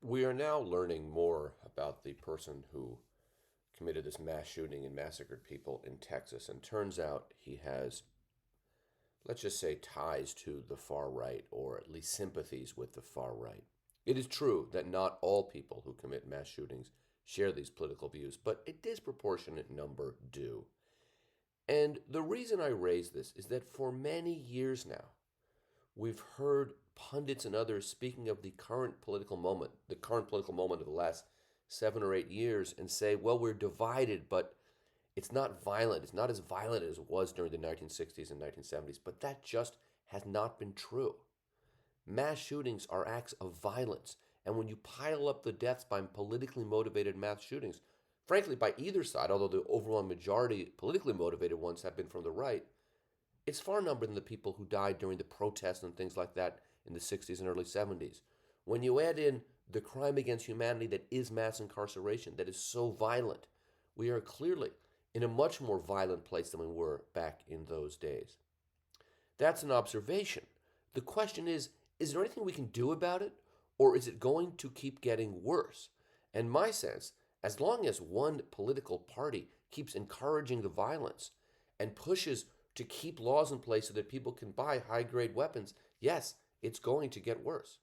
We are now learning more about the person who committed this mass shooting and massacred people in Texas. And turns out he has, let's just say, ties to the far right, or at least sympathies with the far right. It is true that not all people who commit mass shootings share these political views, but a disproportionate number do. And the reason I raise this is that for many years now, we've heard pundits and others speaking of the current political moment of the last 7 or 8 years, and say, well, we're divided, but it's not violent. It's not as violent as it was during the 1960s and 1970s. But that just has not been true. Mass shootings are acts of violence. And when you pile up the deaths by politically motivated mass shootings, frankly, by either side, although the overwhelming majority politically motivated ones have been from the right, it's far numbered than the people who died during the protests and things like that in the 60s and early 70s. When you add in the crime against humanity that is mass incarceration, that is so violent, we are clearly in a much more violent place than we were back in those days. That's an observation. The question is there anything we can do about it, or is it going to keep getting worse? And my sense, as long as one political party keeps encouraging the violence and pushes to keep laws in place so that people can buy high grade weapons, yes, it's going to get worse.